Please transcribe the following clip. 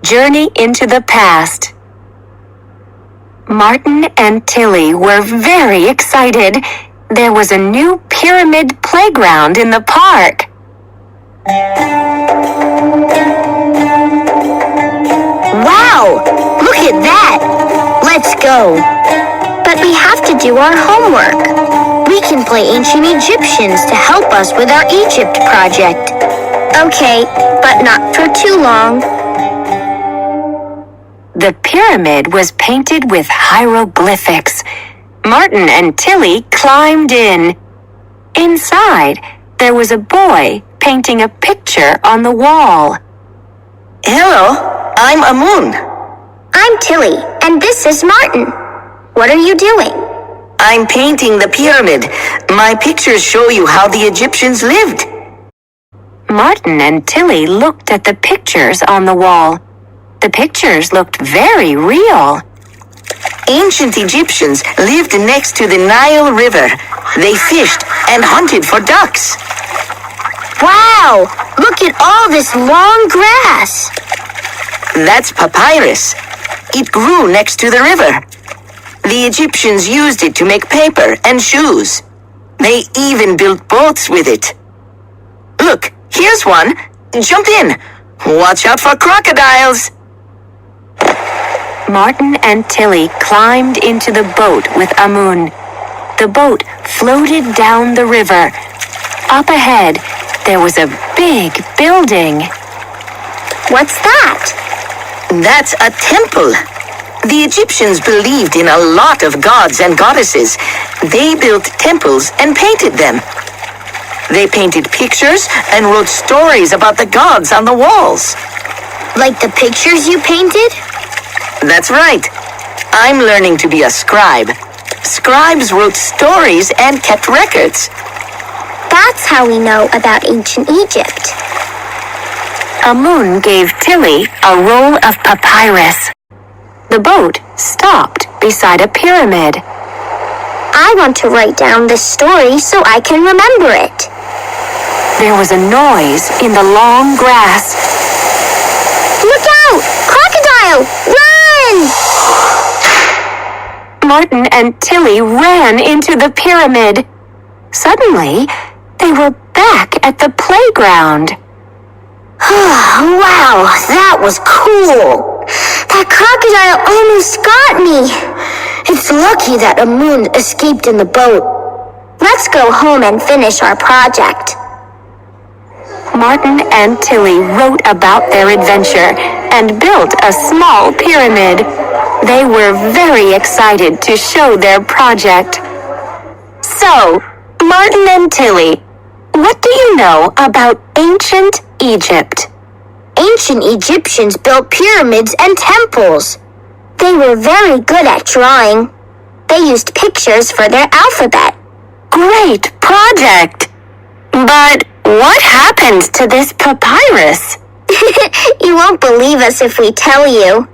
Journey into the Past. Martin and Tilly were very excited. There was a new pyramid playground in the park. Wow! Look at that! Let's go. But we have to do our homework. We can play ancient Egyptians to help us with our Egypt project. Okay, but not for too long. The pyramid was painted with hieroglyphics. Martin and Tilly climbed in. Inside, there was a boy painting a picture on the wall. Hello, I'm Amun. I'm Tilly, and this is Martin. What are you doing? I'm painting the pyramid. My pictures show you how the Egyptians lived. Martin and Tilly looked at the pictures on the wall. The pictures looked very real. Ancient Egyptians lived next to the Nile River. They fished and hunted for ducks. Wow! Look at all this long grass. That's papyrus. It grew next to the river. The Egyptians used it to make paper and shoes. They even built boats with it. Look, here's one. Jump in. Watch out for crocodiles. Martin and Tilly climbed into the boat with Amun. The boat floated down the river. Up ahead, there was a big building. What's that? That's a temple. The Egyptians believed in a lot of gods and goddesses. They built temples and painted them. They painted pictures and wrote stories about the gods on the walls. Like the pictures you painted? That's right. I'm learning to be a scribe. Scribes wrote stories and kept records. That's how we know about ancient Egypt. Amun gave Tilly a roll of papyrus. The boat stopped beside a pyramid. I want to write down this story so I can remember it. There was a noise in the long grass. Look out! Crocodile! Run! Martin and Tilly ran into the pyramid. Suddenly, they were back at the playground. Wow, that was cool. That crocodile almost got me. It's lucky that Amun escaped in the boat. Let's go home and finish our project. Martin and Tilly wrote about their adventure and built a small pyramid. They were very excited to show their project. So, Martin and Tilly, what do you know about ancient Egypt? Ancient Egyptians built pyramids and temples. They were very good at drawing. They used pictures for their alphabet. Great project! But what happened to this papyrus? You won't believe us if we tell you.